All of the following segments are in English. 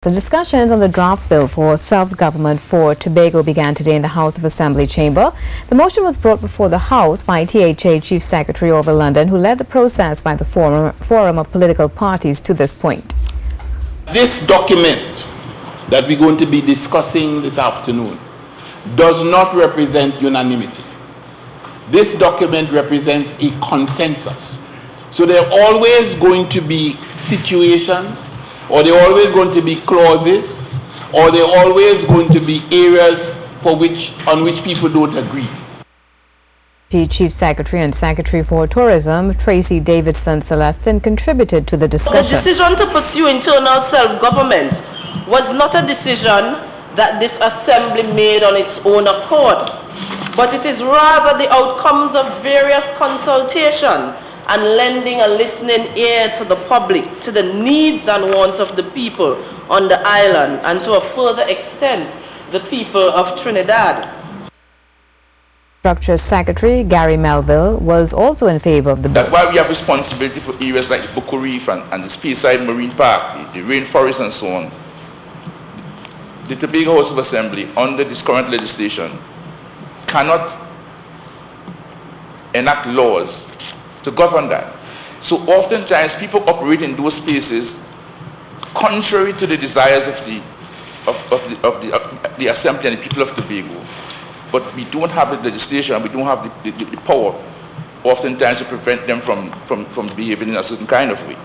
The discussions on the draft bill for self-government for Tobago began today in the House of Assembly chamber. The motion was brought before the House by THA Chief Secretary Orville London, who led the process by the forum of political parties to this point. This document that we're going to be discussing this afternoon does not represent unanimity. This document represents a consensus. So there are always going to be situations, or there are always going to be clauses, or there are always going to be areas on which people don't agree. The Chief Secretary and Secretary for Tourism, Tracy Davidson Celestin, contributed to the discussion. The decision to pursue internal self-government was not a decision that this Assembly made on its own accord, but it is rather the outcomes of various consultation and lending a listening ear to the public, to the needs and wants of the people on the island, and to a further extent, the people of Trinidad. Infrastructure Secretary Gary Melville was also in favor of the bill. That's why we have responsibility for areas like the Bucko Reef and the Speyside Marine Park, the rainforest and so on. The Tobago House of Assembly, under this current legislation, cannot enact laws to govern that. So oftentimes people operate in those spaces contrary to the desires of the Assembly and the people of Tobago. But we don't have the legislation, we don't have the power oftentimes to prevent them from behaving in a certain kind of way.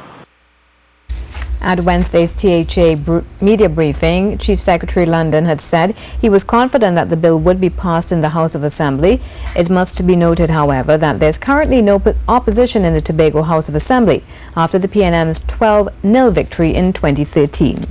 At Wednesday's THA media briefing, Chief Secretary London had said he was confident that the bill would be passed in the House of Assembly. It must be noted, however, that there's currently no opposition in the Tobago House of Assembly after the PNM's 12-0 victory in 2013.